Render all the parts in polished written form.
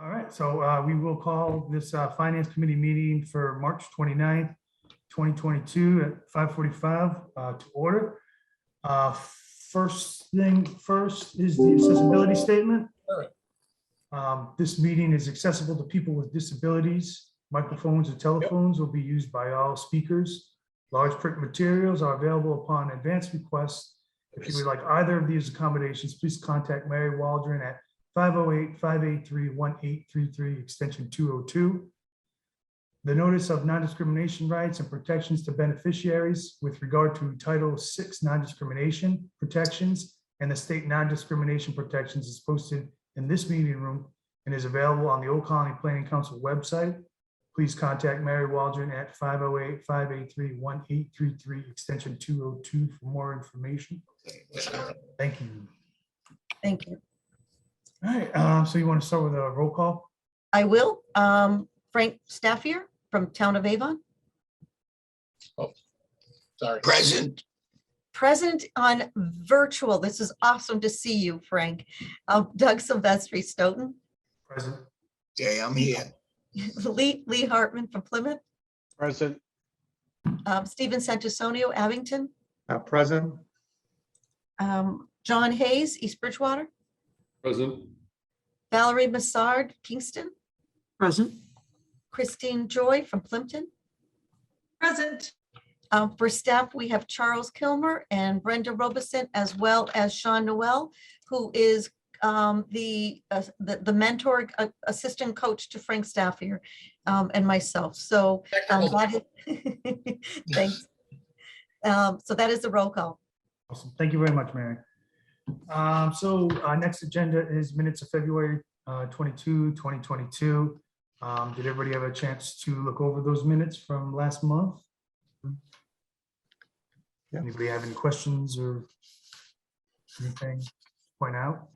All right, so we will call this Finance Committee meeting for March 29th, 2022 at 5:45 to order. First thing first is the accessibility statement. This meeting is accessible to people with disabilities. Microphones and telephones will be used by all speakers. Large print materials are available upon advance request. If you would like either of these accommodations, please contact Mary Waldron at 508-583-1833, extension 202. The notice of non-discrimination rights and protections to beneficiaries with regard to Title VI non-discrimination protections and the state non-discrimination protections is posted in this meeting room and is available on the Old Colony Planning Council website. Please contact Mary Waldron at 508-583-1833, extension 202 for more information. Thank you. Thank you. All right, so you want to start with a roll call? I will. Frank Staffier from Town of Avon. Oh, sorry. Present. Present on virtual. This is awesome to see you, Frank. Doug Silvestri Stoughton. Present. Okay, I'm here. Lee Hartman from Plymouth. Present. Stephen Santusonio, Abington. Present. John Hayes, East Bridgewater. Present. Valerie Massard, Kingston. Present. Christine Joy from Plimpton. Present. For staff, we have Charles Kilmer and Brenda Robeson, as well as Sean Noel, who is the mentor assistant coach to Frank Staffier and myself. So that is, thanks. So that is the roll call. Awesome. Thank you very much, Mary. So our next agenda is minutes of February 22, 2022. Did everybody have a chance to look over those minutes from last month? Yeah. Anybody have any questions or anything to point out?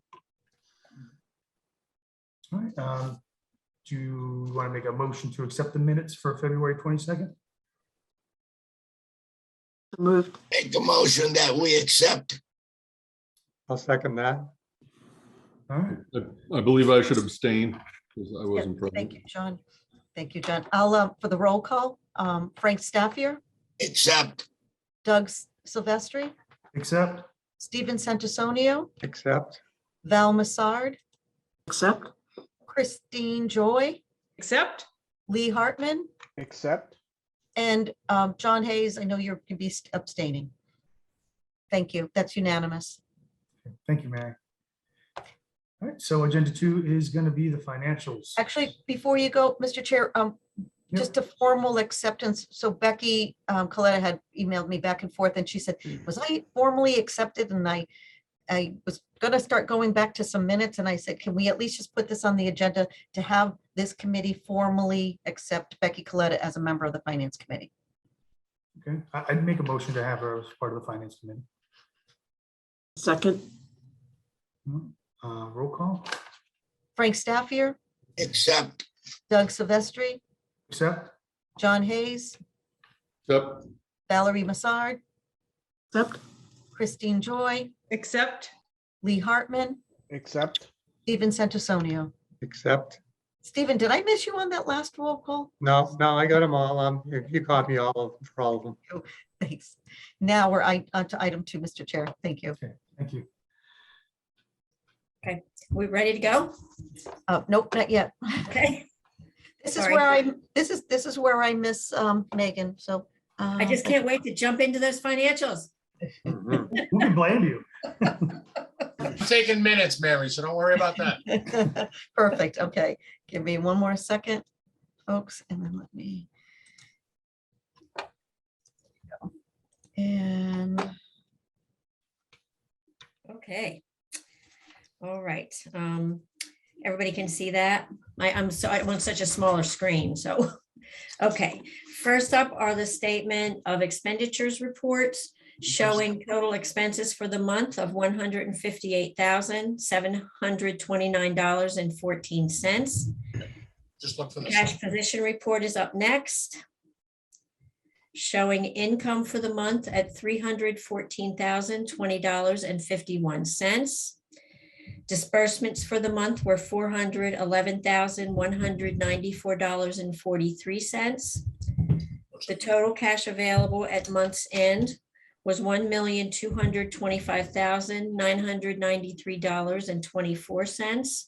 All right. Do you want to make a motion to accept the minutes for February 22nd? Moved. Make a motion that we accept. I'll second that. All right. I believe I should abstain because I wasn't present. Thank you, John. Thank you, John. I'll, for the roll call, Frank Staffier, Accept. Doug Silvestri, Accept. Stephen Santusonio, Accept. Val Massard, Accept. Christine Joy, Accept. Lee Hartman, Accept. and John Hayes. I know you're going to be abstaining. Thank you. That's unanimous. Thank you, Mary. All right, so agenda 2 is going to be the financials. Actually, before you go, Mr. Chair, just a formal acceptance. So Becky Coletta had emailed me back and forth and she said, was I formally accepted? And I was going to start going back to some minutes. And I said, can we at least just put this on the agenda to have this committee formally accept Becky Coletta as a member of the Finance Committee? Okay, I'd make a motion to have her as part of the Finance Committee. Second. Roll call. Frank Staffier, Accept. Doug Silvestri, Accept. John Hayes, Accept. Valerie Massard, Accept. Christine Joy, Accept. Lee Hartman, Accept. Stephen Santusonio. Accept. Stephen, did I miss you on that last roll call? No, I got them all. You caught me all for all of them. Thanks. Now we're on to item 2, Mr. Chair. Thank you. Okay, thank you. Okay, we ready to go? Nope, not yet. Okay, This Sorry. is where I miss Megan. So I just can't wait to jump into those financials. Mhm. Who can blame you? I'm taking minutes, Mary, so don't worry about that. Perfect. Okay, give me one more second, folks, and then let me. And Okay. All right. Everybody can see that. I'm on such a smaller screen, so. Okay, first up are the statement of expenditures reports showing total expenses for the month of $158,729.14. Just look for the. Cash position report is up next, showing income for the month at $314,020.51. Disbursements for the month were $411,194.43. The total cash available at month's end was $1,225,993.24.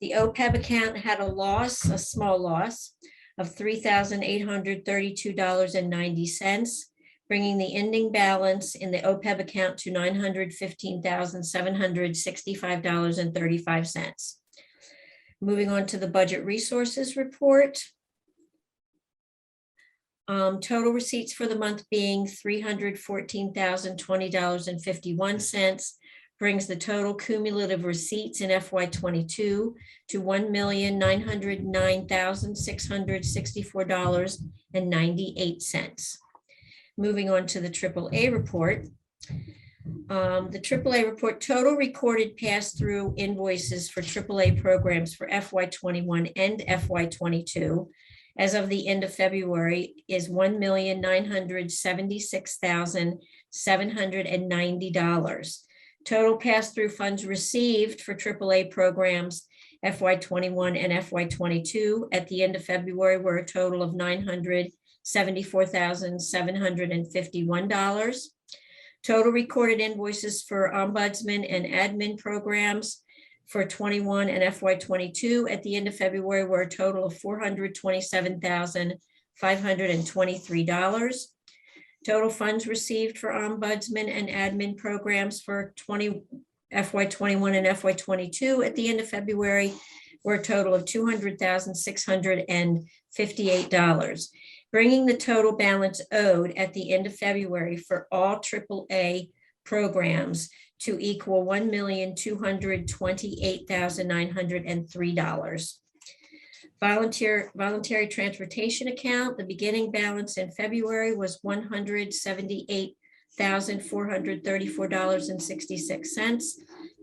The OPEB account had a loss, a small loss of $3,832.90, bringing the ending balance in the OPEB account to $915,765.35. Moving on to the budget resources report. Total receipts for the month being $314,020.51 brings the total cumulative receipts in FY22 to $1,909,664.98. Moving on to the AAA report. The AAA report total recorded pass-through invoices for AAA programs for FY21 and FY22 as of the end of February is $1,976,790. Total pass-through funds received for AAA programs FY21 and FY22 at the end of February were a total of $974,751. Total recorded invoices for ombudsman and admin programs for 21 and FY22 at the end of February were a total of $427,523. Total funds received for ombudsman and admin programs for FY21 and FY22 at the end of February were a total of $200,658, bringing the total balance owed at the end of February for all AAA programs to equal $1,228,903. Voluntary transportation account, the beginning balance in February was $178,434.66.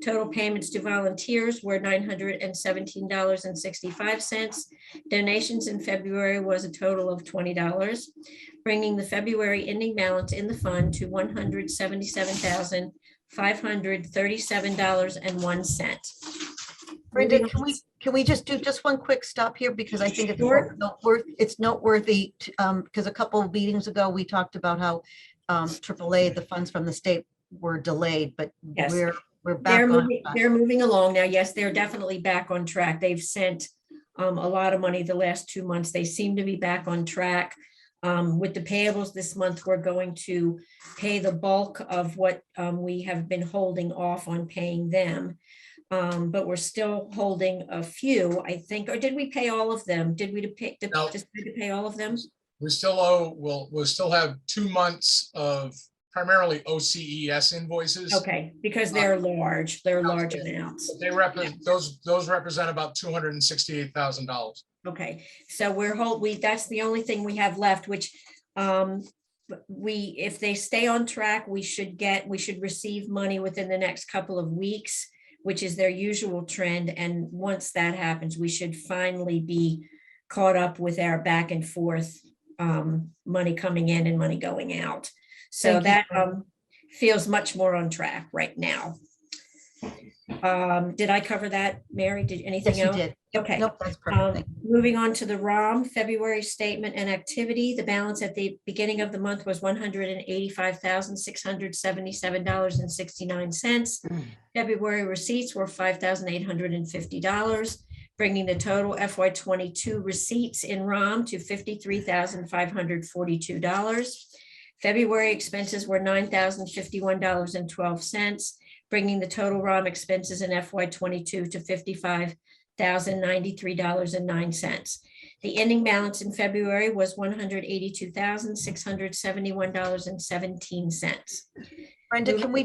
Total payments to volunteers were $917.65. Donations in February was a total of $20, bringing the February ending balance in the fund to $177,537.01. Brenda, can we just do just one quick stop here, because I think Sure. it's noteworthy, because a couple of meetings ago, we talked about how AAA, the funds from the state were delayed, but Yes. we're back on. They're moving along now. Yes, they're definitely back on track. They've sent a lot of money the last 2 months. They seem to be back on track. With the payables this month, we're going to pay the bulk of what we have been holding off on paying them. But we're still holding a few, I think, or did we pay all of them? Did we No. just pay all of them? We still owe, we'll still have 2 months of primarily OCES invoices. Okay, because they're large amounts. They represent, those represent about $268,000. Okay, so that's the only thing we have left, which if they stay on track, we should receive money within the next couple of weeks, which is their usual trend. And once that happens, we should finally be caught up with our back and forth money coming in and money going out. So Thank you. that feels much more on track right now. Did I cover that, Mary? Did anything Yes, you else? did. Yep, Okay. nope, that's perfect. Thank you. Moving on to the ROM, February statement and activity. The balance at the beginning of the month was $185,677.69. February receipts were $5,850, bringing the total FY22 receipts in ROM to $53,542. February expenses were $9,051.12, bringing the total ROM expenses in FY22 to $55,093.09. The ending balance in February was $182,671.17. Brenda, can we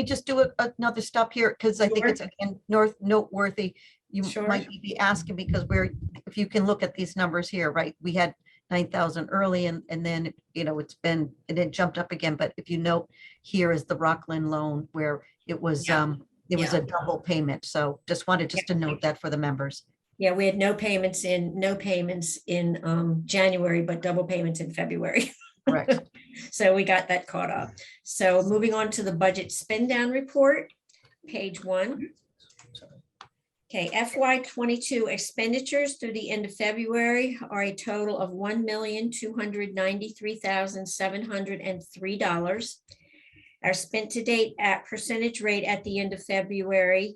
just do another stop here? Because I think Sure. it's again noteworthy. You Sure. might be asking, because if you can look at these numbers here, right? We had 9,000 early and then, it jumped up again. But if you note, here is the Rockland loan where it was, Yeah. it was a double payment. So just wanted to note that for the members. Yeah, we had no payments in January, but double payments in February. Correct. So we got that caught up. So moving on to the budget spend down report, page 1. Okay, FY 22 expenditures through the end of February are a total of $1,293,703. Our spent to date at percentage rate at the end of February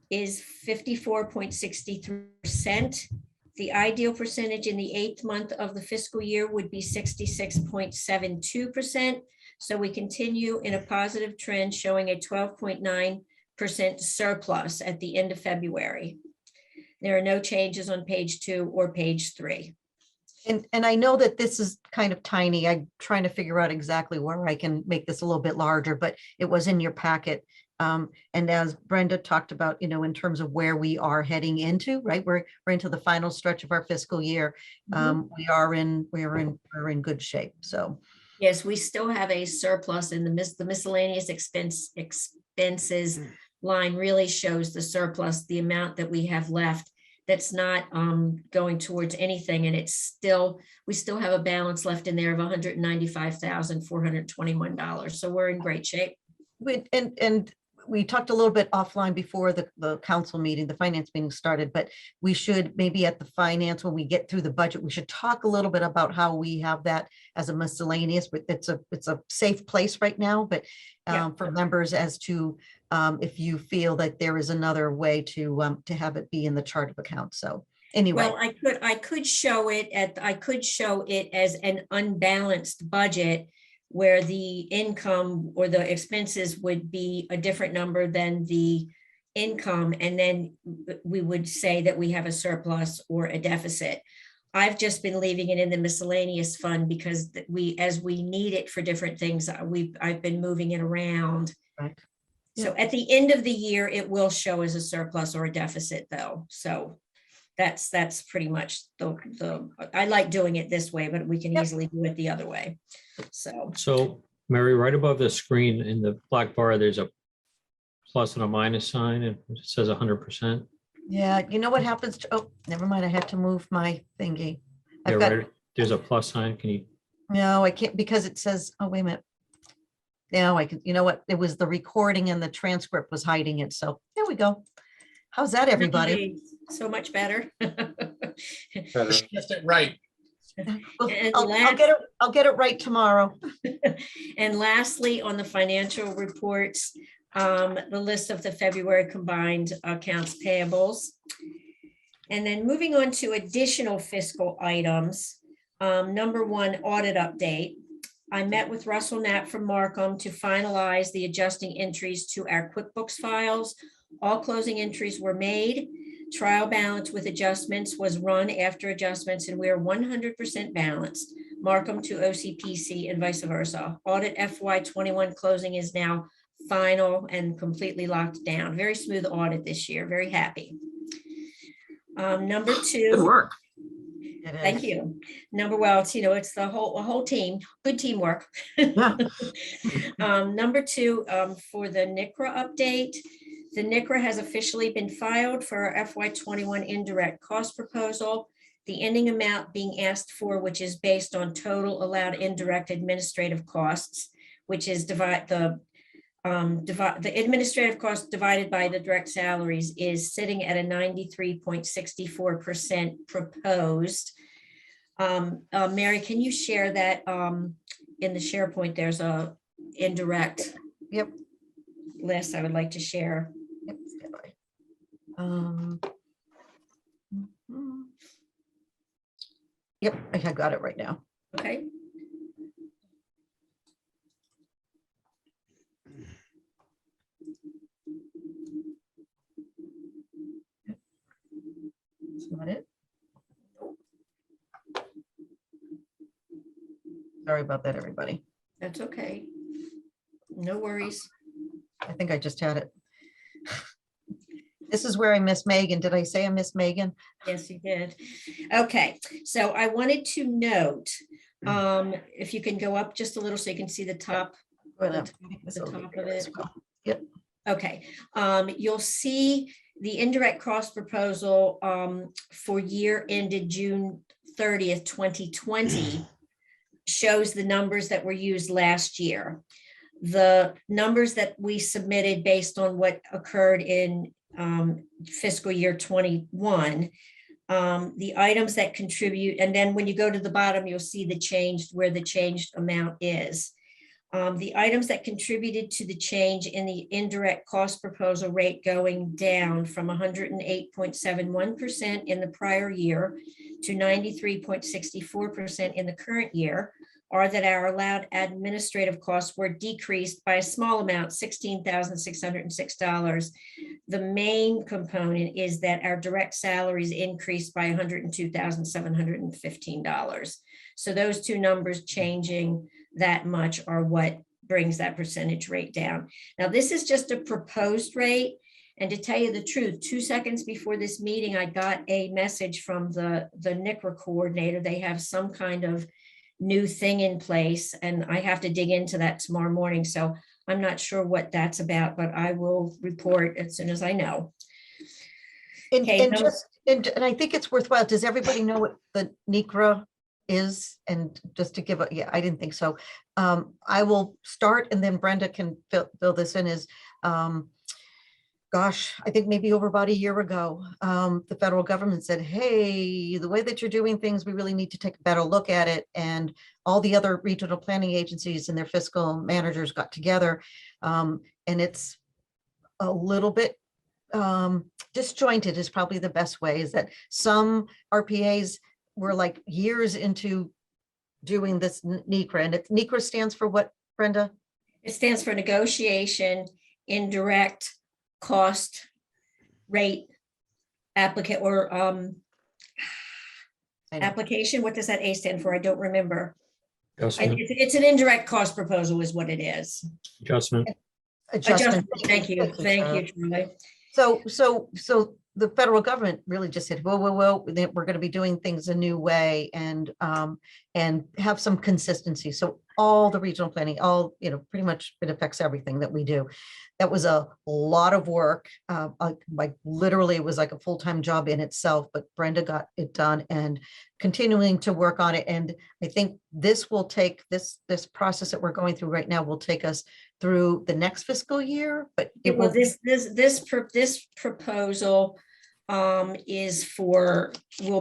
is 54.63%. The ideal percentage in the 8th month of the fiscal year would be 66.72%. So we continue in a positive trend, showing a 12.9% surplus at the end of February. There are no changes on page 2 or page 3. And I know that this is kind of tiny. I'm trying to figure out exactly where I can make this a little bit larger, but it was in your packet. And as Brenda talked about, in terms of where we are heading into, right? We're into the final stretch of our fiscal year. We're in good shape. So Yes, we still have a surplus in the miscellaneous expenses line really shows the surplus, the amount that we have left that's not going towards anything. And we still have a balance left in there of $195,421. So we're in great shape. and we talked a little bit offline before the council meeting, the finance meeting started, but we should maybe at the finance, when we get through the budget, we should talk a little bit about how we have that as a miscellaneous, but it's a safe place right now, but for members as to if you feel that there is another way to have it be in the chart of accounts. So anyway. Well, I could show it as an unbalanced budget where the income or the expenses would be a different number than the income. And then we would say that we have a surplus or a deficit. I've just been leaving it in the miscellaneous fund because as we need it for different things, I've been moving it around. Right. So at the end of the year, it will show as a surplus or a deficit though. So that's pretty much I like doing it this way, but we can easily do it the other way. So Mary, right above the screen in the black bar, there's a plus and a minus sign and it says 100%. Yeah, you know what happens oh, never mind. I had to move my thingy. Yeah, right. There's a plus sign. Can you? No, I can't because it says, oh, wait a minute. Now I can, you know what? It was the recording and the transcript was hiding it. So there we go. How's that, everybody? So much better. Better. Shift it right. I'll get it right tomorrow. And lastly, on the financial reports, the list of the February combined accounts payables. And then moving on to additional fiscal items. Number 1, audit update. I met with Russell Knapp from Markham to finalize the adjusting entries to our QuickBooks files. All closing entries were made. Trial balance with adjustments was run after adjustments, and we are 100% balanced. Markham to OCPC and vice versa. Audit FY 21 closing is now final and completely locked down. Very smooth audit this year. Very happy. Number 2. Good work. Thank you. It's the whole team, good teamwork. Yeah. Number 2, for the NICRA update, the NICRA has officially been filed for our FY 21 indirect cost proposal. The ending amount being asked for, which is based on total allowed indirect administrative costs, which is the administrative cost divided by the direct salaries, is sitting at a 93.64% proposed. Mary, can you share that in the SharePoint? There's a indirect list I would like to share. Yep, I got it right now. Okay. That's not it. Sorry about that, everybody. That's okay. No worries. I think I just had it. This is where I miss Megan. Did I say I miss Megan? Yes, you did. Okay, so I wanted to note, if you can go up just a little so you can see the top. Well, The top of it. Yep. Okay, you'll see the indirect cost proposal for year ended June 30th, 2020 shows the numbers that were used last year. The numbers that we submitted based on what occurred in fiscal year 21. The items that contribute, and then when you go to the bottom, you'll see the changed, where the changed amount is. The items that contributed to the change in the indirect cost proposal rate going down from 108.71% in the prior year to 93.64% in the current year are that our allowed administrative costs were decreased by a small amount, $16,606. The main component is that our direct salaries increased by $102,715. So those two numbers changing that much are what brings that percentage rate down. Now, this is just a proposed rate. And to tell you the truth, 2 seconds before this meeting, I got a message from the NICRA coordinator. They have some kind of new thing in place, and I have to dig into that tomorrow morning. So I'm not sure what that's about, but I will report as soon as I know. And, Okay, and just, and I think it's worthwhile. Does everybody know what the NICRA is? And just to give a, yeah, I didn't think so. I will start and then Brenda can fill this in is, gosh, I think maybe over about a year ago, the federal government said, hey, the way that you're doing things, we really need to take a better look at it. And all the other regional planning agencies and their fiscal managers got together. And it's a little bit disjointed is probably the best way, is that some RPAs were like years into doing this NICRA. And NICRA stands for what, Brenda? It stands for negotiation, indirect cost rate applicant or application. What does that A stand for? I don't remember. Adjustment. It's an indirect cost proposal is what it is. Adjustment. Adjustment. Thank you. Thank you, Julie. So the federal government really just said, well, we're going to be doing things a new way and have some consistency. So all the regional planning, pretty much it affects everything that we do. That was a lot of work. Like literally it was like a full-time job in itself, but Brenda got it done and continuing to work on it. And I think this will take this process that we're going through right now will take us through the next fiscal year, but it will. This proposal will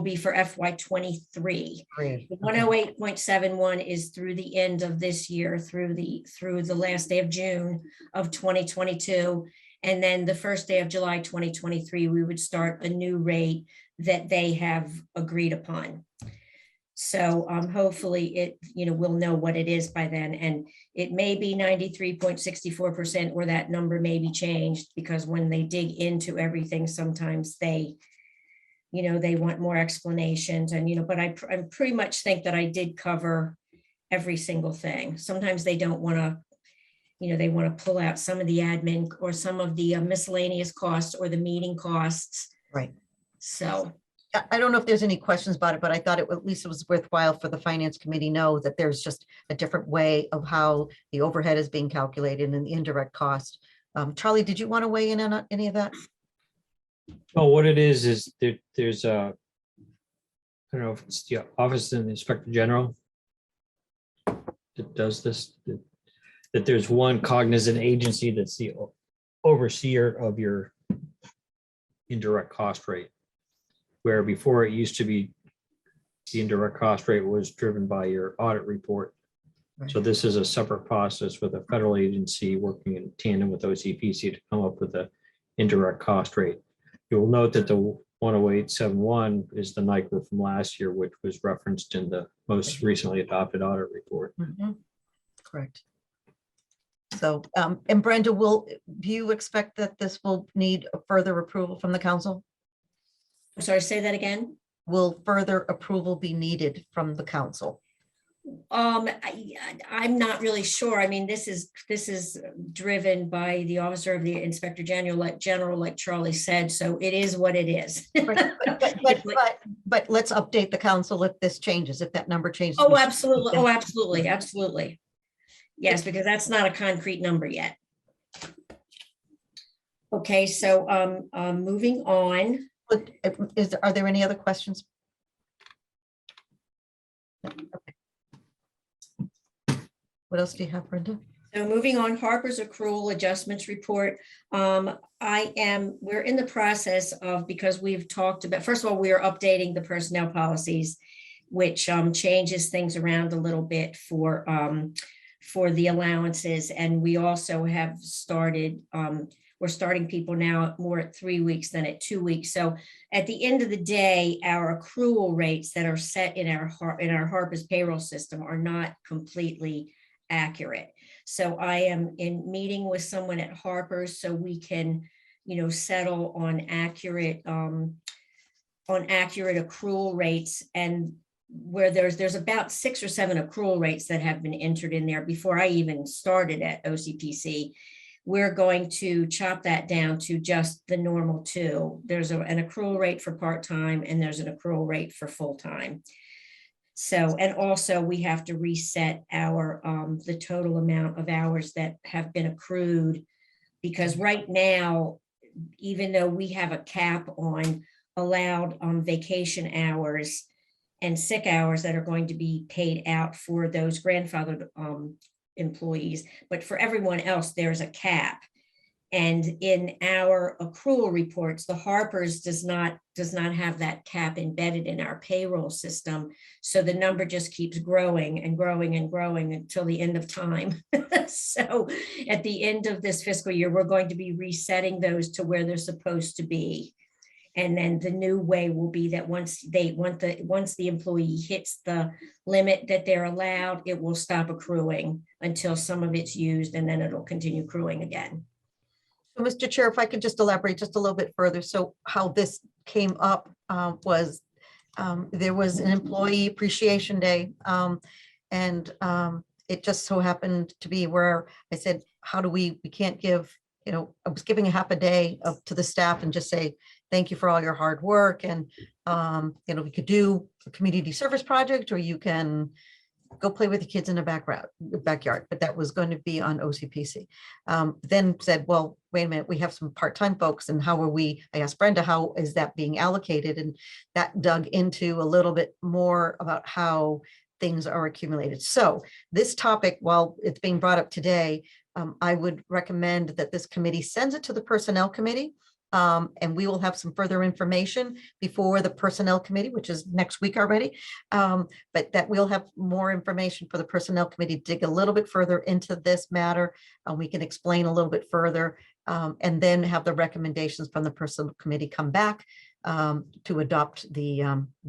be for FY 23. The 108.71 is through the end of this year, through the last day of June of 2022. And then the first day of July 2023, we would start a new rate that they have agreed upon. So hopefully we'll know what it is by then. And it may be 93.64%, or that number may be changed, because when they dig into everything, sometimes they want more explanations and, but I pretty much think that I did cover every single thing. Sometimes they don't want to, they want to pull out some of the admin or some of the miscellaneous costs or the meeting costs. Right. So. I don't know if there's any questions about it, but I thought at least it was worthwhile for the finance committee know that there's just a different way of how the overhead is being calculated and the indirect cost. Charlie, did you want to weigh in on any of that? Oh, what it is there's a, I don't know if it's the Office of the Inspector General that does this, that there's one cognizant agency that's the overseer of your indirect cost rate. Where before it used to be the indirect cost rate was driven by your audit report. Right. So this is a separate process with a federal agency working in tandem with OCPC to come up with the indirect cost rate. You'll note that the 108.71 is the NICRA from last year, which was referenced in the most recently adopted audit report. Mm-hmm. Correct. So, and Brenda, do you expect that this will need a further approval from the council? I'm sorry, say that again. Will further approval be needed from the council? I'm not really sure. I mean, this is driven by the Officer of the Inspector General, like Charlie said. So it is what it is. Right. But let's update the council if this changes, if that number changes. Oh, absolutely. Oh, absolutely. Absolutely. Yes, because that's not a concrete number yet. Okay, so moving on. Are there any other questions? Okay. What else do you have, Brenda? So moving on, Harper's accrual adjustments report. We're in the process of, because we've talked about, first of all, we are updating the personnel policies, which changes things around a little bit for the allowances. And we also have started, we're starting people now more at 3 weeks than at 2 weeks. So at the end of the day, our accrual rates that are set in our Harper's payroll system are not completely accurate. So I am in meeting with someone at Harper's so we can, settle on accurate accrual rates, and where there's about 6 or 7 accrual rates that have been entered in there before I even started at OCPC. We're going to chop that down to just the normal 2. There's an accrual rate for part-time and there's an accrual rate for full-time. So, and also we have to reset our the total amount of hours that have been accrued, because right now, even though we have a cap on allowed vacation hours and sick hours that are going to be paid out for those grandfathered employees, but for everyone else, there's a cap. And in our accrual reports, the Harper's does not have that cap embedded in our payroll system. So the number just keeps growing and growing and growing until the end of time. So at the end of this fiscal year, we're going to be resetting those to where they're supposed to be. And then the new way will be that once the employee hits the limit that they're allowed, it will stop accruing until some of it's used, and then it'll continue accruing again. So, Mr. Chair, if I could just elaborate just a little bit further. So how this came up was there was an employee appreciation day, and it just so happened to be where I said, how do we can't give, I was giving a half a day to the staff and just say, thank you for all your hard work. And, we could do a community service project, or you can go play with the kids in the backyard, but that was going to be on OCPC. Then said, well, wait a minute, we have some part-time folks, and I asked Brenda, how is that being allocated? And that dug into a little bit more about how things are accumulated. So this topic, while it's being brought up today, I would recommend that this committee sends it to the Personnel Committee. And we will have some further information before the Personnel Committee, which is next week already. But that we'll have more information for the Personnel Committee to dig a little bit further into this matter. We can explain a little bit further, and then have the recommendations from the Personnel Committee come back to adopt the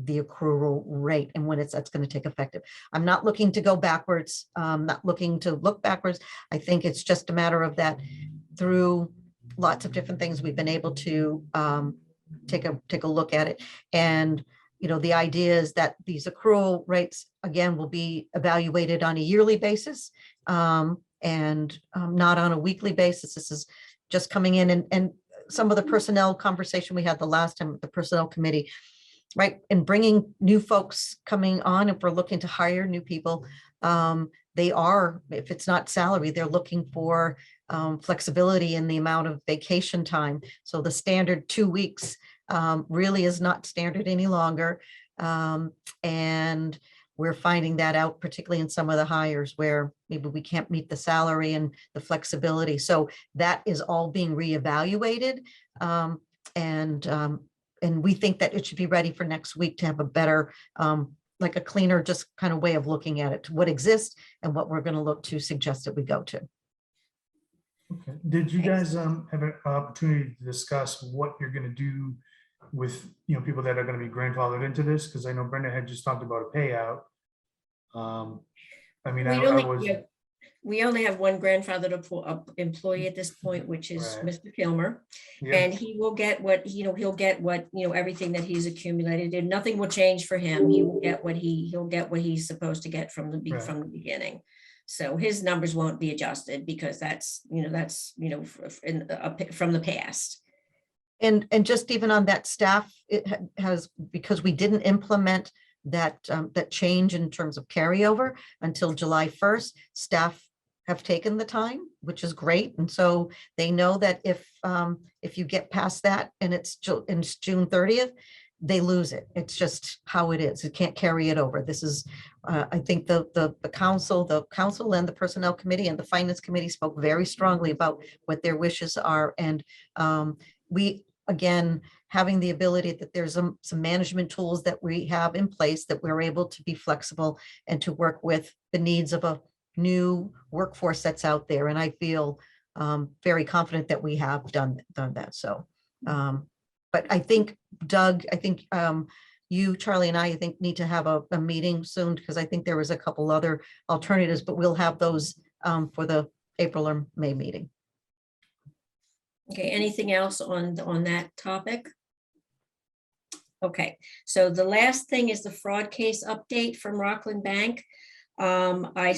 accrual rate and when that's going to take effective. I'm not looking to go backwards, not looking to look backwards. I think it's just a matter of that through lots of different things we've been able to take a look at it. And the idea is that these accrual rates again will be evaluated on a yearly basis, and not on a weekly basis. This is just coming in, and some of the personnel conversation we had the last time with the Personnel Committee, right? And bringing new folks coming on, if we're looking to hire new people, they are, if it's not salary, they're looking for flexibility in the amount of vacation time. So the standard 2 weeks really is not standard any longer. And we're finding that out, particularly in some of the hires where maybe we can't meet the salary and the flexibility. So that is all being reevaluated. And we think that it should be ready for next week to have a better, like a cleaner, just kind of way of looking at it, to what exists and what we're going to look to suggest that we go to. Okay. Did you guys have an opportunity to discuss what you're going to do with people that are going to be grandfathered into this? Because I know Brenda had just talked about a payout. We only have one grandfathered employee at this point, which is Right. Mr. Kilmer, Yeah. and he will get what everything that he's accumulated, and nothing will change for him. He'll get what he's supposed to get from the beginning. So his numbers won't be adjusted because that's from the past. And just even on that staff, it has, because we didn't implement that change in terms of carryover until July 1st, staff have taken the time, which is great. And so they know that if you get past that and it's June 30th, they lose it. It's just how it is. It can't carry it over. This is, I think the council and the personnel committee and the finance committee spoke very strongly about what their wishes are. And we, again, having the ability that there's some management tools that we have in place that we're able to be flexible and to work with the needs of a new workforce that's out there. And I feel very confident that we have done that. So, but I think Doug, you, Charlie, and I think need to have a meeting soon, because I think there was a couple other alternatives, but we'll have those for the April or May meeting. Okay, anything else on that topic? Okay, so the last thing is the fraud case update from Rockland Bank. I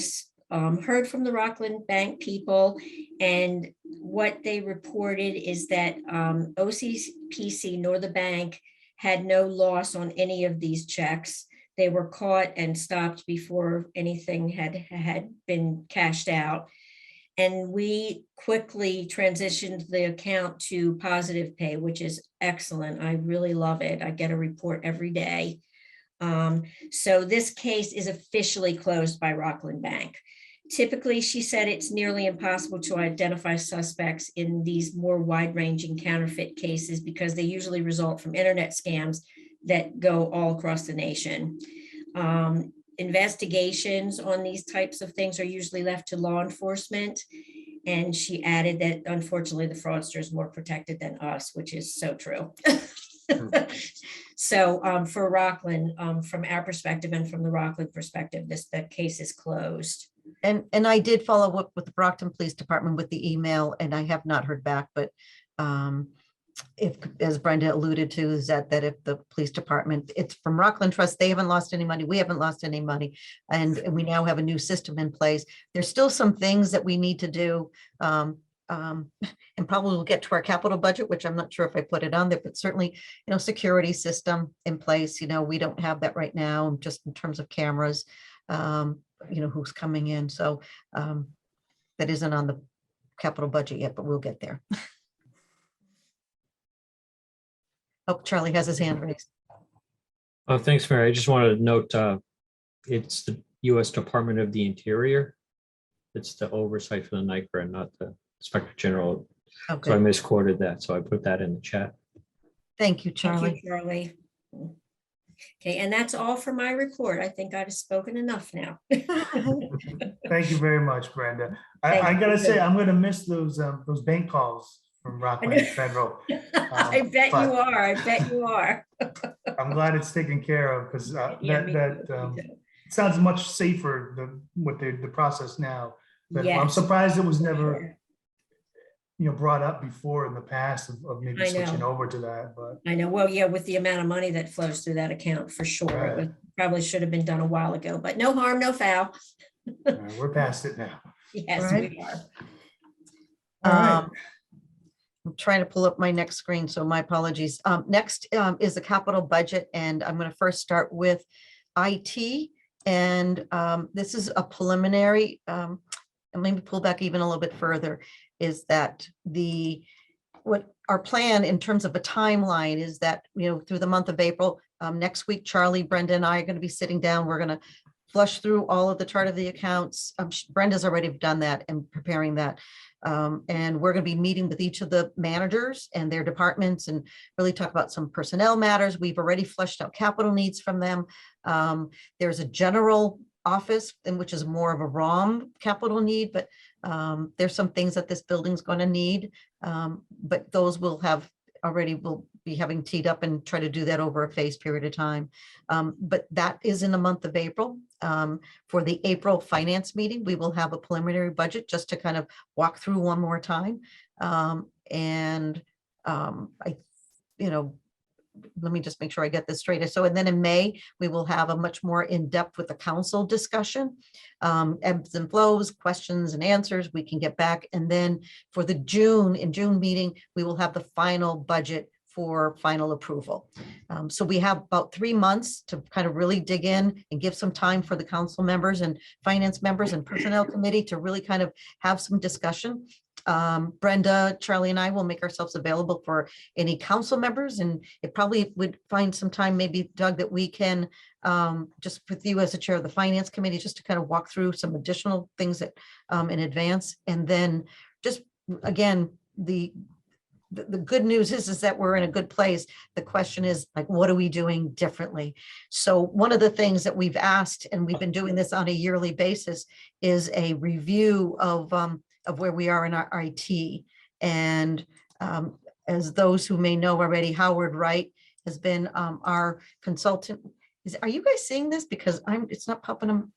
heard from the Rockland Bank people, and what they reported is that OCPC nor the bank had no loss on any of these checks. They were caught and stopped before anything had been cashed out. And we quickly transitioned the account to positive pay, which is excellent. I really love it. I get a report every day. So this case is officially closed by Rockland Bank. Typically, she said it's nearly impossible to identify suspects in these more wide-ranging counterfeit cases because they usually result from internet scams that go all across the nation. Investigations on these types of things are usually left to law enforcement. And she added that unfortunately the fraudster is more protected than us, which is so true. So for Rockland, from our perspective and from the Rockland perspective, the case is closed. And I did follow up with the Brockton Police Department with the email, and I have not heard back, but if, as Brenda alluded to, is that if the police department, it's from Rockland Trust, they haven't lost any money, we haven't lost any money, and we now have a new system in place. There's still some things that we need to do, and probably we'll get to our capital budget, which I'm not sure if I put it on there, but certainly, security system in place. We don't have that right now, just in terms of cameras, who's coming in. So that isn't on the capital budget yet, but we'll get there. Oh, Charlie has his hand raised. Oh, thanks, Mary. I just wanted to note, it's the U.S. Department of the Interior. It's the oversight for the NICRA and not the Inspector General. Okay. So I misquoted that, so I put that in the chat. Thank you, Thank Charlie. you, Charlie. Okay, and that's all for my report. I think I've spoken enough now. Thank you very much, Brenda. Thank I you. gotta say, I'm gonna miss those bank calls from Rockland Federal. I bet but- you are. I bet you are. I'm glad it's taken care of, because Yeah, me that too, me too. it sounds much safer than what the process now. But I'm Yes, surprised it was for never, sure. brought up before in the past of maybe I know. switching over to that, but I know. Well, yeah, with the amount of money that flows through that account, for sure. It Right. would, probably should have been done a while ago, but no harm, no foul. we're past it now. Yes, Right. we are. All right. I'm trying to pull up my next screen, so my apologies. Next is the capital budget, and I'm going to first start with IT. And this is a preliminary, and maybe pull back even a little bit further, is that what our plan in terms of a timeline is that, through the month of April, next week, Charlie, Brenda, and I are going to be sitting down. We're going to flush through all of the chart of the accounts. Brenda's already done that and preparing that. And we're going to be meeting with each of the managers and their departments and really talk about some personnel matters. We've already fleshed out capital needs from them. There's a general office, in which is more of a ROM capital need, but there's some things that this building's going to need. But those will be having teed up and try to do that over a phased period of time. But that is in the month of April. For the April finance meeting, we will have a preliminary budget just to kind of walk through one more time. Let me just make sure I get this straight. So, and then in May, we will have a much more in-depth with the council discussion, ebbs and flows, questions and answers, we can get back. And then for the June meeting, we will have the final budget for final approval. So we have about 3 months to kind of really dig in and give some time for the council members and finance members and personnel committee to really kind of have some discussion. Brenda, Charlie, and I will make ourselves available for any council members, and it probably would find some time, maybe Doug, that we can just with you as the chair of the finance committee, just to kind of walk through some additional things that in advance. And then just again, the good news is that we're in a good place. The question is like, what are we doing differently? So one of the things that we've asked, and we've been doing this on a yearly basis, is a review of where we are in our IT. And as those who may know already, Howard Wright has been our consultant. Are you guys seeing this? Because it's not popping them.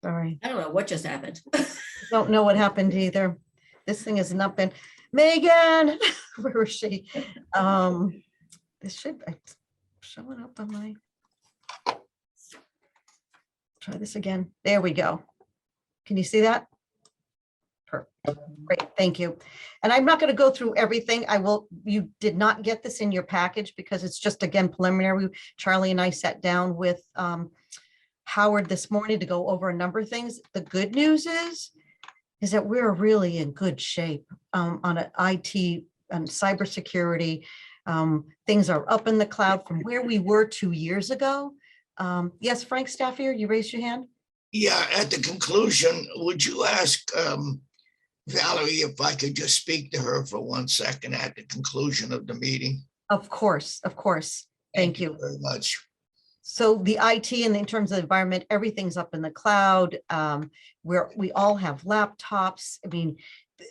Sorry, I don't know what just happened. don't know what happened either. This thing has not been. Megan, where is she? This should be showing up on my. Try this again. There we go. Can you see that? Perfect. Great, thank you. And I'm not going to go through everything. You did not get this in your package because it's just, again, preliminary. Charlie and I sat down with Howard this morning to go over a number of things. The good news is that we're really in good shape on an IT and cybersecurity. Things are up in the cloud from where we were 2 years ago. Yes, Frank Staffier, you raised your hand? Yeah, at the conclusion, would you ask Valerie if I could just speak to her for 1 second at the conclusion of the meeting? Of course, of course. Thank you. Very much. So the IT and in terms of the environment, everything's up in the cloud. Where we all have laptops. I mean,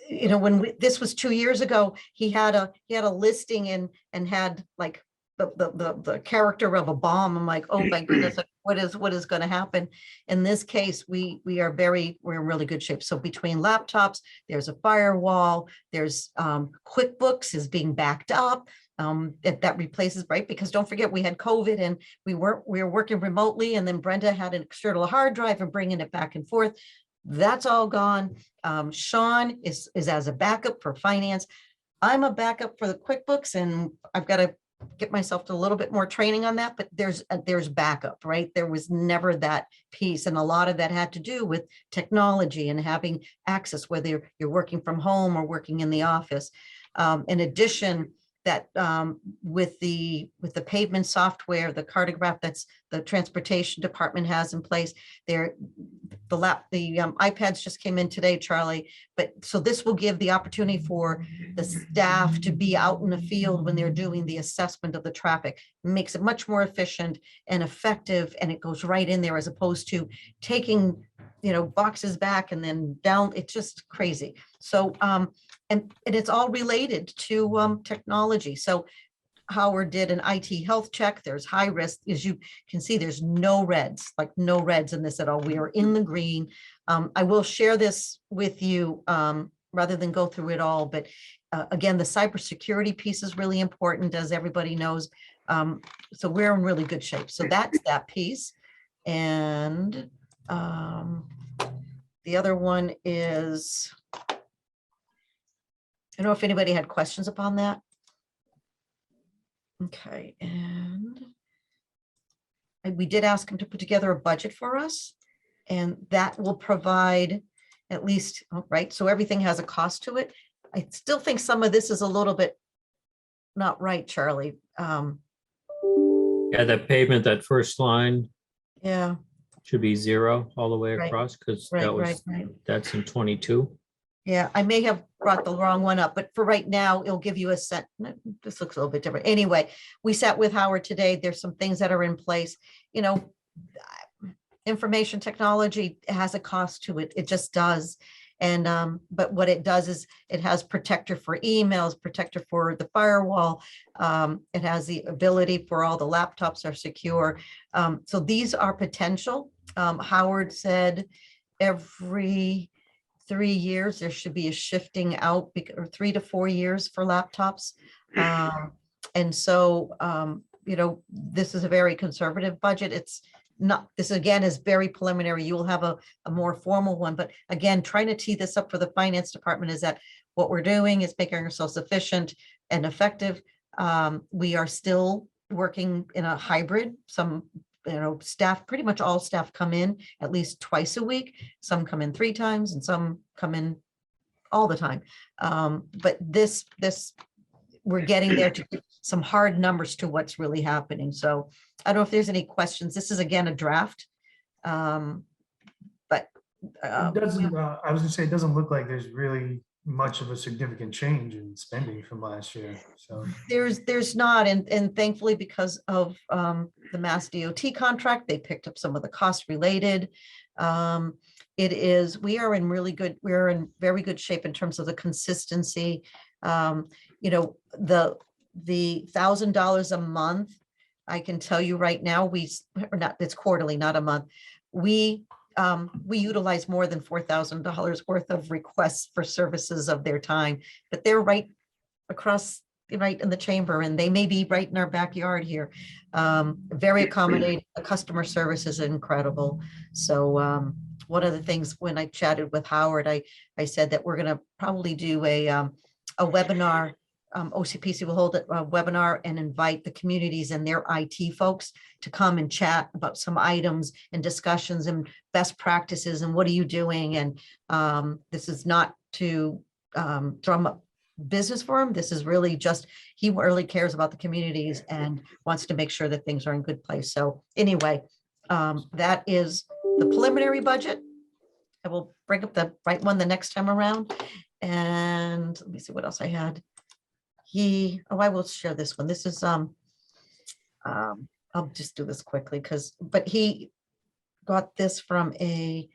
you know, when this was 2 years ago, he had a listing and had like the character of a bomb. I'm like, oh my goodness, like, what is going to happen? In this case, we're in really good shape. So between laptops, there's a firewall, there's QuickBooks is being backed up. That replaces, right? Because don't forget, we had COVID and we were working remotely, and then Brenda had an external hard drive and bringing it back and forth. That's all gone. Sean is as a backup for finance. I'm a backup for the QuickBooks, and I've got to get myself to a little bit more training on that, but there's backup, right? There was never that piece. And a lot of that had to do with technology and having access, whether you're working from home or working in the office. In addition, that with the pavement software, the cartograph that's the transportation department has in place there, the iPads just came in today, Charlie. But so this will give the opportunity for the staff to be out in the field when they're doing the assessment of the traffic. It makes it much more efficient and effective, and it goes right in there as opposed to taking, you know, boxes back and then down. It's just crazy. So and it's all related to technology. So Howard did an IT health check. There's high risk. As you can see, there's no reds, like no reds in this at all. We are in the green. I will share this with you rather than go through it all. But again, the cybersecurity piece is really important, as everybody knows. So we're in really good shape. So that's that piece. And the other one is, I don't know if anybody had questions upon that. Okay, and we did ask him to put together a budget for us, and that will provide at least, right, so everything has a cost to it. I still think some of this is a little bit not right, Charlie. Yeah, that pavement, that first line Yeah, should be 0 all the way Right. across, because right, that right, was, right. that's in 22. Yeah, I may have brought the wrong one up, but for right now, it'll give you a set. This looks a little bit different. Anyway, we sat with Howard today. There's some things that are in place. You know, information technology has a cost to it. It just does. And but what it does is it has protector for emails, protector for the firewall. It has the ability for all the laptops are secure. So these are potential. Howard said every 3 years, there should be a shifting out, or 3 to 4 years for laptops. And so, you know, this is a very conservative budget. It's not, this again is very preliminary. You will have a more formal one, but again, trying to tee this up for the finance department is that what we're doing is making ourselves efficient and effective. We are still working in a hybrid. Some, you know, staff, pretty much all staff come in at least twice a week. Some come in 3 times and some come in all the time. But this, we're getting there to get some hard numbers to what's really happening. So I don't know if there's any questions. This is again a draft. But It doesn't, I was gonna say, it doesn't look like there's really much of a significant change in spending from last year, so. there's not, and thankfully because of the Mass DOT contract, they picked up some of the costs related. We are in very good shape in terms of the consistency. You know, the $1,000 a month, I can tell you right now, it's quarterly, not a month. We utilize more than $4,000 worth of requests for services of their time, but they're right across, right in the chamber, and they may be right in our backyard here. Very accommodating. The customer service is incredible. So one of the things when I chatted with Howard, I said that we're going to probably do a webinar. OCPC will hold a webinar and invite the communities and their IT folks to come and chat about some items and discussions and best practices and what are you doing. And this is not to drum up business for him. This is really just, he really cares about the communities and wants to make sure that things are in good place. So anyway, that is the preliminary budget. I will bring up the right one the next time around. And let me see what else I had. I will share this one. This is, I'll just do this quickly but he got this from a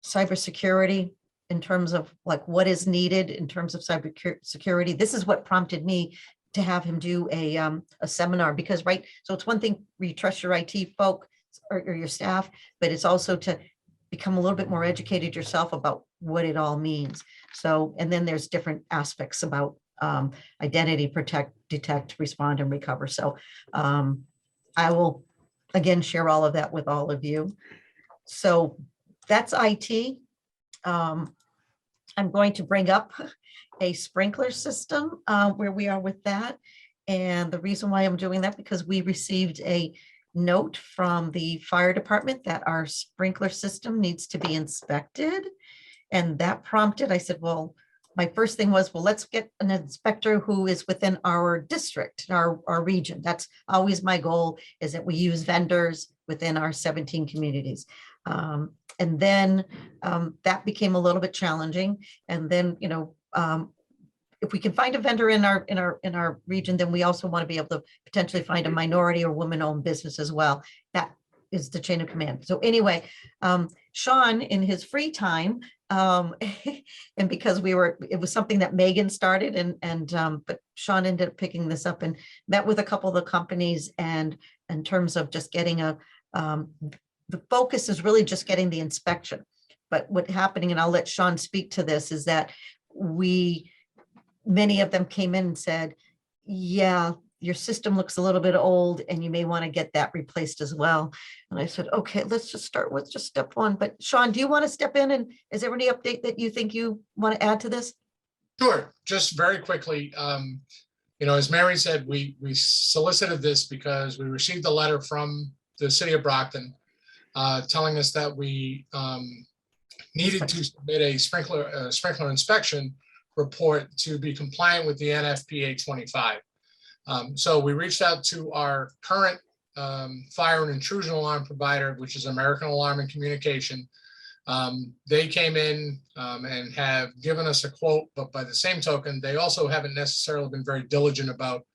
cybersecurity in terms of like what is needed in terms of cybersecurity. This is what prompted me to have him do a seminar because, right. So it's one thing where you trust your IT folk or your staff, but it's also to become a little bit more educated yourself about what it all means. So, and then there's different aspects about identity, protect, detect, respond, and recover. So I will again share all of that with all of you. So that's IT. I'm going to bring up a sprinkler system where we are with that. And the reason why I'm doing that, because we received a note from the fire department that our sprinkler system needs to be inspected. And that prompted, I said, well, my first thing was, well, let's get an inspector who is within our district, our region. That's always my goal, is that we use vendors within our 17 communities. And then that became a little bit challenging. And then, you know, if we can find a vendor in our region, then we also want to be able to potentially find a minority or woman-owned business as well. That is the chain of command. So anyway, Sean, in his free time, and because it was something that Megan started, but Sean ended up picking this up and met with a couple of the companies, and in terms of just getting the focus is really just getting the inspection. But what's happening, and I'll let Sean speak to this, is that many of them came in and said, yeah, your system looks a little bit old and you may want to get that replaced as well. And I said, okay, let's just start with just step one. But Sean, do you want to step in, and is there any update that you think you want to add to this? Sure, just very quickly. You know, as Mary said, we solicited this because we received a letter from the city of Brockton telling us that we needed to submit a sprinkler inspection report to be compliant with the NFPA 25. So we reached out to our current fire and intrusion alarm provider, which is American Alarm and Communication. They came in and have given us a quote, but by the same token, they also haven't necessarily been very diligent about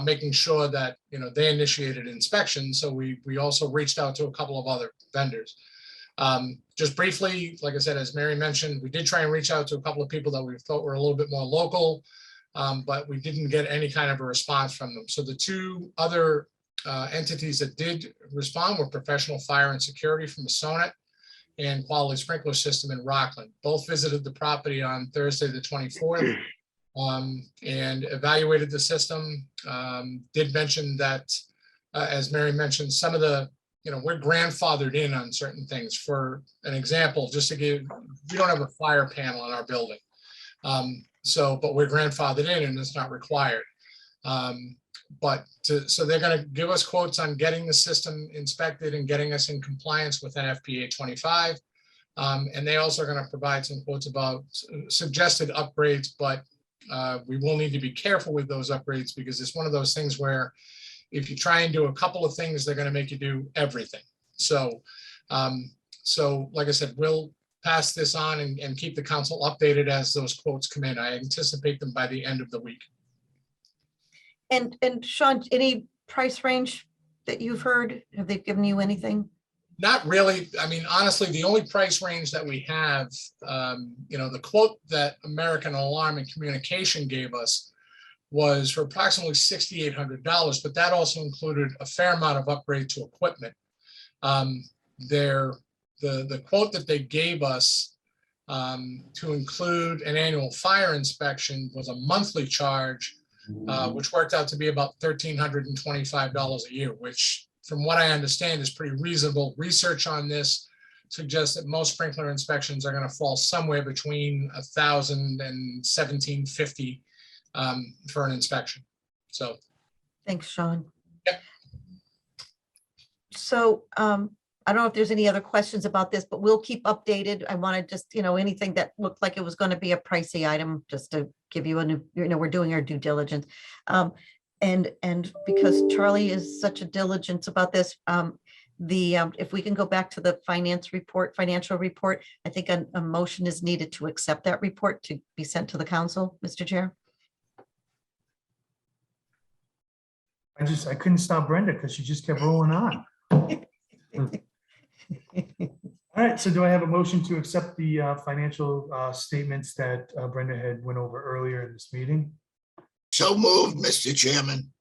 making sure that, you know, they initiated inspection. So we also reached out to a couple of other vendors. Just briefly, like I said, as Mary mentioned, we did try and reach out to a couple of people that we thought were a little bit more local, but we didn't get any kind of a response from them. So the two other entities that did respond were Professional Fire and Security from Masonic and Quality Sprinkler System in Rockland. Both visited the property on Thursday, the 24th, and evaluated the system. Did mention that, as Mary mentioned, some of the, you know, we're grandfathered in on certain things. For an example, just to give, we don't have a fire panel in our building. But we're grandfathered in and it's not required. So they're going to give us quotes on getting the system inspected and getting us in compliance with NFPA 25. And they also are going to provide some quotes about suggested upgrades, but we will need to be careful with those upgrades because it's one of those things where if you try and do a couple of things, they're going to make you do everything. So, like I said, we'll pass this on and keep the council updated as those quotes come in. I anticipate them by the end of the week. And Sean, any price range that you've heard? Have they given you anything? Not really. I mean, honestly, the only price range that we have, the quote that American Alarm and Communication gave us was for approximately $6,800, but that also included a fair amount of upgrade to equipment. The quote that they gave us to include an annual fire inspection was a monthly charge, which worked out to be about $1,325 a year, which from what I understand is pretty reasonable. Research on this suggests that most sprinkler inspections are going to fall somewhere between $1,000 and $1,750 for an inspection. So. Thanks, Sean. Yep. So I don't know if there's any other questions about this, but we'll keep updated. I want to just, anything that looked like it was going to be a pricey item, just to give you a new, we're doing our due diligence. And because Charlie is such a diligence about this, if we can go back to the financial report, I think a motion is needed to accept that report to be sent to the council, Mr. Chair. I couldn't stop Brenda because she just kept rolling on. All right, so do I have a motion to accept the financial statements that Brenda had went over earlier in this meeting? So moved, Mr. Chairman.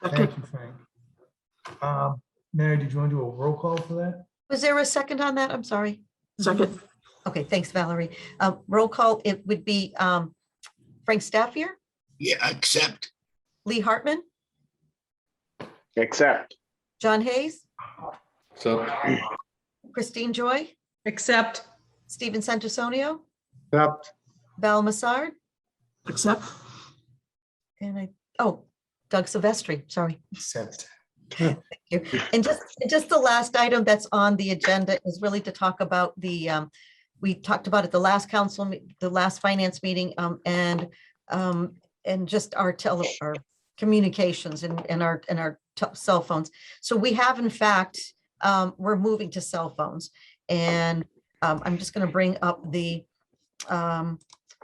Thank you, Frank. Mary, did you want to do a roll call for that? Was there a second on that? I'm sorry. Second. Okay, thanks, Valerie. Roll call, it would be Frank Staffier, Yeah, accept. Lee Hartman, Accept. John Hayes, So, Christine Joy, Accept. Stephen Santisonio, Accept. Val Massard, Accept. and Doug Silvestri, sorry. Accept. Thank you. And just the last item that's on the agenda is really to talk about we talked about at the last the last finance meeting, and just our communications and our cell phones. So we have, in fact, we're moving to cell phones, and I'm just going to bring up the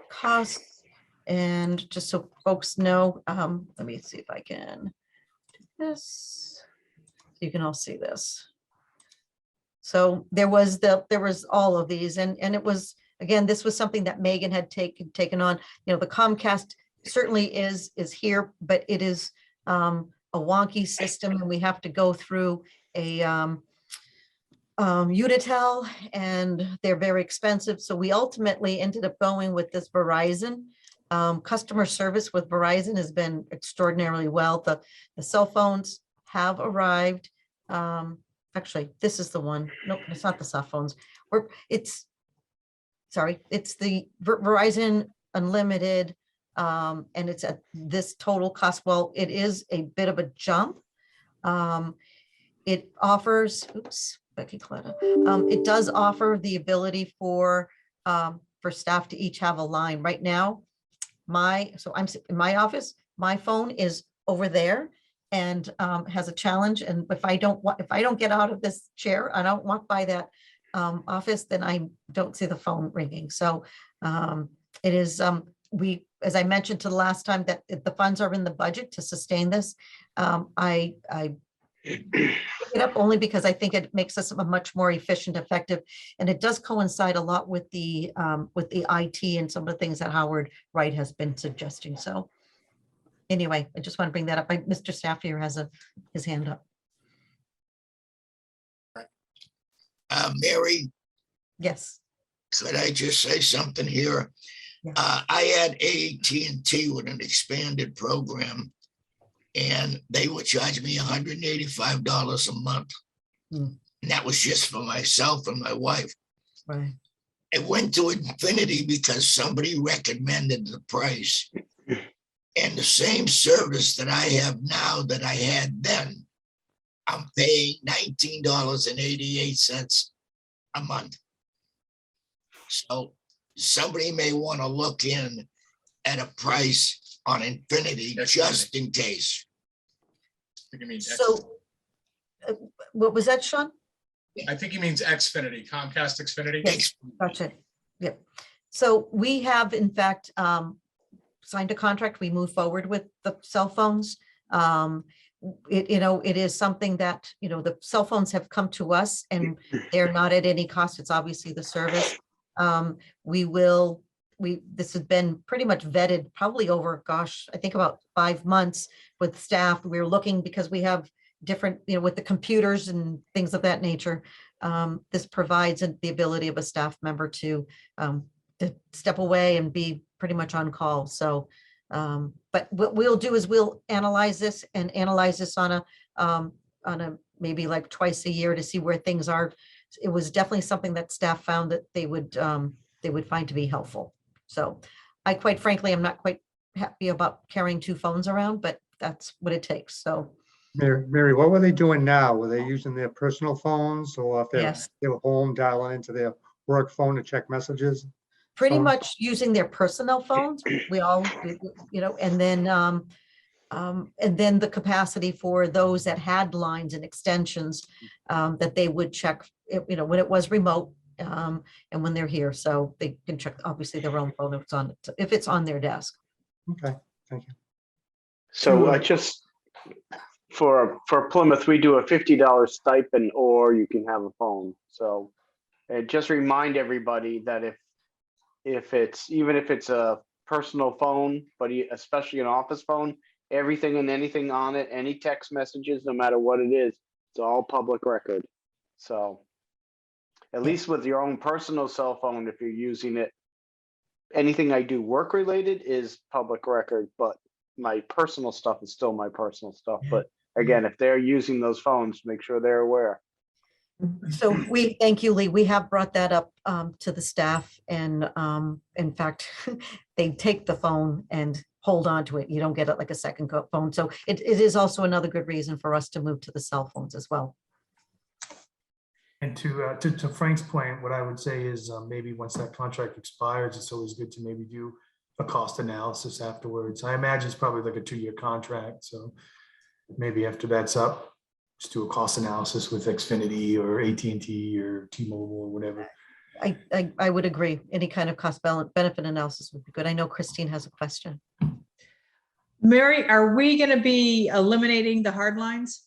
costs, and just so folks know, let me see if I can do this. You can all see this. So there was all of these, and it was, again, this was something that Megan had taken on. The Comcast certainly is here, but it is a wonky system, and we have to go through a Unitel, and they're very expensive. So we ultimately ended up going with this Verizon. Customer service with Verizon has been extraordinarily well. The cell phones have arrived. Actually, this is the one. Nope, it's not the cell phones. It's the Verizon Unlimited, and it's at this total cost. Well, it is a bit of a jump. It offers, Becky Coletta. It does offer the ability for staff to each have a line. Right now, I'm in my office, my phone is over there and has a challenge. And if I don't get out of this chair, I don't walk by that office, then I don't see the phone ringing. So it is, as I mentioned to the last time, that the funds are in the budget to sustain this. I pick it up only because I think it makes us a much more efficient, effective, and it does coincide a lot with the IT and some of the things that Howard Wright has been suggesting. So anyway, I just want to bring that up. Mr. Staffier has his hand up. Mary, Yes. could I just say something here? Yeah. I had AT&T with an expanded program, and they would charge me $185 a month. Mm. And that was just for myself and my wife. Right. It went to infinity because somebody recommended the price. And the same service that I have now that I had then, I'm paying $19.88 a month. So somebody may want to look in at a price on Infinity just in case. I think he means So what was that, Sean? I think he means Xfinity, Comcast Xfinity. Yes, gotcha. Yep. So we have in fact signed a contract. We move forward with the cell phones. It is something that, the cell phones have come to us and they're not at any cost. It's obviously the service. This has been pretty much vetted probably over, gosh, I think about 5 months with staff. We were looking because we have different, with the computers and things of that nature. This provides the ability of a staff member to step away and be pretty much on call. So, but what we'll do is we'll analyze this on a maybe like twice a year to see where things are. It was definitely something that staff found that they would find to be helpful. So I quite frankly, I'm not quite happy about carrying 2 phones around, but that's what it takes. So Mary, what were they doing now? Were they using their personal phones, or if yes, they were home dialing into their work phone to check messages? pretty Phone? much using their personal phones. We all, and then the capacity for those that had lines and extensions that they would check, when it was remote and when they're here. So they can check obviously their own phone if it's on their desk. Okay, thank you. So just for Plymouth, we do a $50 stipend, or you can have a phone. So just remind everybody that if it's a personal phone, but especially an office phone, everything and anything on it, any text messages, no matter what it is, it's all public record. So at least with your own personal cell phone, if you're using it, anything I do work related is public record, but my personal stuff is still my personal stuff. But again, if they're using those phones, make sure they're aware. So we, thank you, Lee. We have brought that up to the staff, and in fact, they take the phone and hold on to it. You don't get it like a second phone. So it is also another good reason for us to move to the cell phones as well. And to Frank's point, what I would say is maybe once that contract expires, it's always good to maybe do a cost analysis afterwards. I imagine it's probably like a 2-year contract. So maybe after that's up, just do a cost analysis with Xfinity or AT&T or T-Mobile or whatever. I would agree. Any kind of cost benefit analysis would be good. I know Christine has a question. Mary, are we going to be eliminating the hard lines?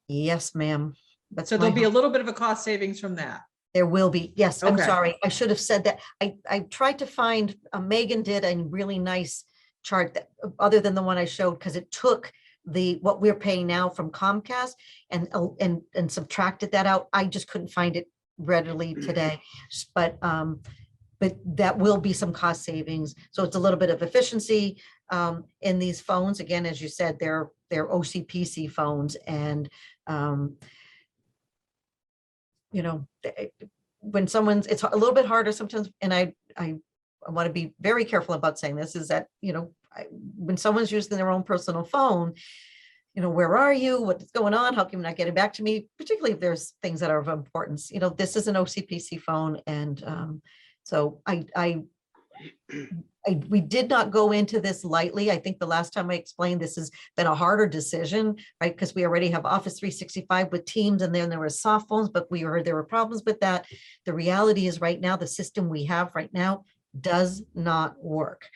Yes, ma'am. That's So there'll my be a hope. little bit of a cost savings from that. There will be. Yes, I'm Okay. sorry. I should have said that. I tried to find, Megan did a really nice chart that, other than the one I showed, because it took what we're paying now from Comcast and subtracted that out. I just couldn't find it readily today, but that will be some cost savings. So it's a little bit of efficiency in these phones. Again, as you said, they're OCPC phones, and when it's a little bit harder sometimes, and I want to be very careful about saying this, is that, when someone's using their own personal phone, where are you? What's going on? How come you're not getting back to me? Particularly if there's things that are of importance. This is an OCPC phone. And so we did not go into this lightly. I think the last time I explained, this has been a harder decision, right? Because we already have Office 365 with Teams, and then there were soft phones, but we heard there were problems with that. The reality is right now, the system we have right now does not work.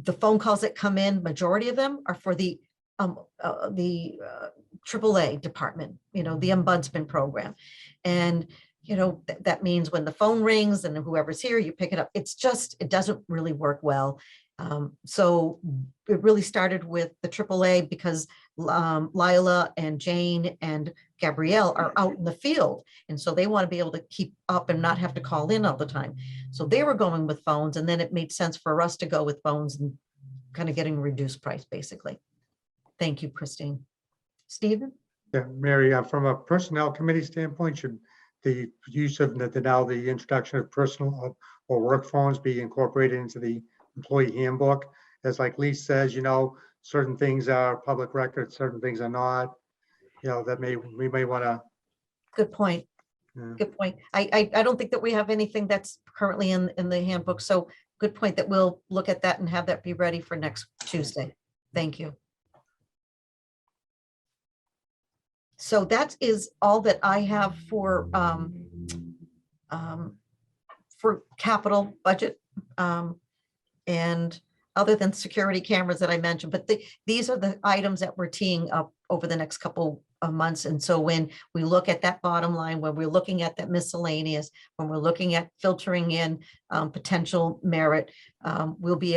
The phone calls that come in, majority of them are for the AAA department, the ombudsman program. And that means when the phone rings and whoever's here, you pick it up. It doesn't really work well. So it really started with the AAA because Lila and Jane and Gabrielle are out in the field. And so they want to be able to keep up and not have to call in all the time. So they were going with phones, and then it made sense for us to go with phones and kind of getting a reduced price, basically. Thank you, Christine. Stephen? Yeah, Mary, from a personnel committee standpoint, should the use of the introduction of personal or work phones be incorporated into the employee handbook? As like Lee says, certain things are public record, certain things are not. That we may want to. Good point. Yeah. Good point. I don't think that we have anything that's currently in the handbook. So good point that we'll look at that and have that be ready for next Tuesday. Thank you. So that is all that I have for capital budget. And other than security cameras that I mentioned, but these are the items that we're teeing up over the next couple of months. And so when we look at that bottom line, when we're looking at that miscellaneous, when we're looking at filtering in potential merit, you'll be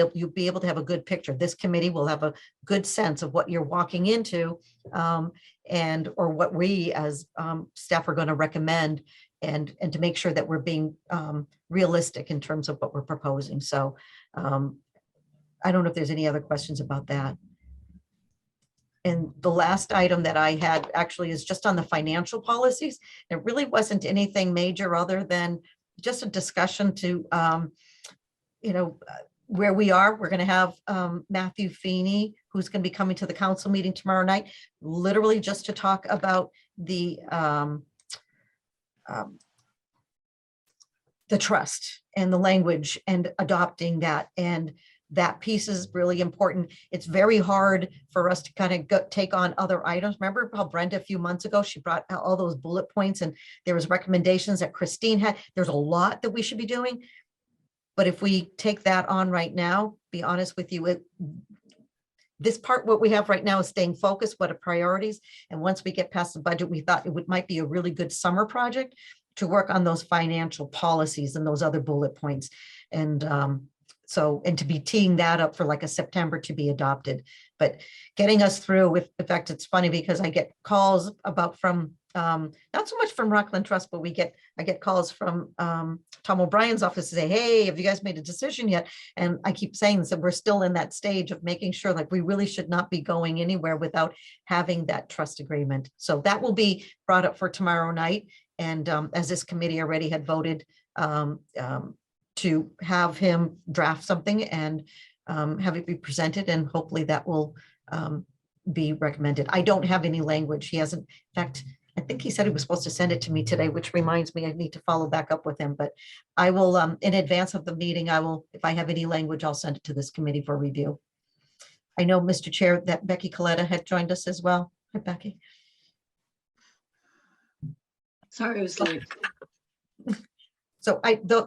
able to have a good picture. This committee will have a good sense of what you're walking into or what we as staff are going to recommend and to make sure that we're being realistic in terms of what we're proposing. So I don't know if there's any other questions about that. And the last item that I had actually is just on the financial policies. It really wasn't anything major other than just a discussion to, where we are. We're going to have Matthew Feeney, who's going to be coming to the council meeting tomorrow night, literally just to talk about the trust and the language and adopting that. And that piece is really important. It's very hard for us to kind of take on other items. Remember how Brenda, a few months ago, she brought out all those bullet points and there was recommendations that Christine had. There's a lot that we should be doing. But if we take that on right now, be honest with you, this part, what we have right now is staying focused, what are priorities. And once we get past the budget, we thought it might be a really good summer project to work on those financial policies and those other bullet points. And and to be teeing that up for like a September to be adopted, but getting us through. In fact, it's funny because I get calls from not so much from Rockland Trust, but I get calls from Tom O'Brien's office to say, hey, have you guys made a decision yet? And I keep saying that we're still in that stage of making sure like we really should not be going anywhere without having that trust agreement. So that will be brought up for tomorrow night. And as this committee already had voted to have him draft something and have it be presented, and hopefully that will be recommended. I don't have any language. He hasn't, in fact, I think he said he was supposed to send it to me today, which reminds me I need to follow back up with him, but I will, in advance of the meeting, if I have any language, I'll send it to this committee for review. I know, Mr. Chair, that Becky Coletta had joined us as well. Hi, Becky. Sorry, I was late. So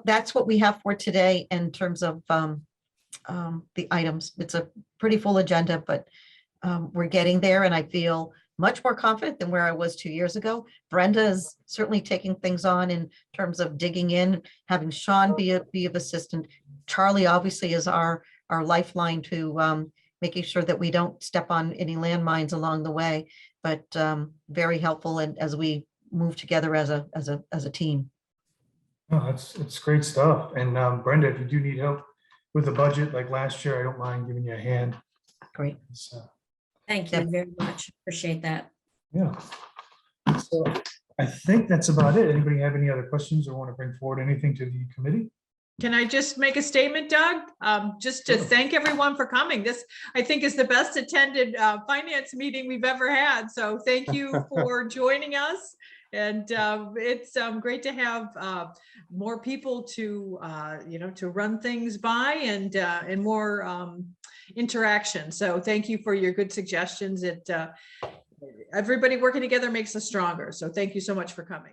that's what we have for today in terms of the items. It's a pretty full agenda, but we're getting there, and I feel much more confident than where I was 2 years ago. Brenda is certainly taking things on in terms of digging in, having Sean be of assistant. Charlie obviously is our lifeline to making sure that we don't step on any landmines along the way, but very helpful and as we move together as a team. No, it's great stuff. And Brenda, if you do need help with the budget like last year, I don't mind giving you a hand. Great. So, Thank you very much. Appreciate that. yeah. So I think that's about it. Anybody have any other questions or want to bring forward anything to the committee? Can I just make a statement, Doug? Just to thank everyone for coming. This, I think, is the best attended finance meeting we've ever had. So thank you for joining us. And it's great to have more people to, to run things by and more interaction. So thank you for your good suggestions. Everybody working together makes us stronger. So thank you so much for coming.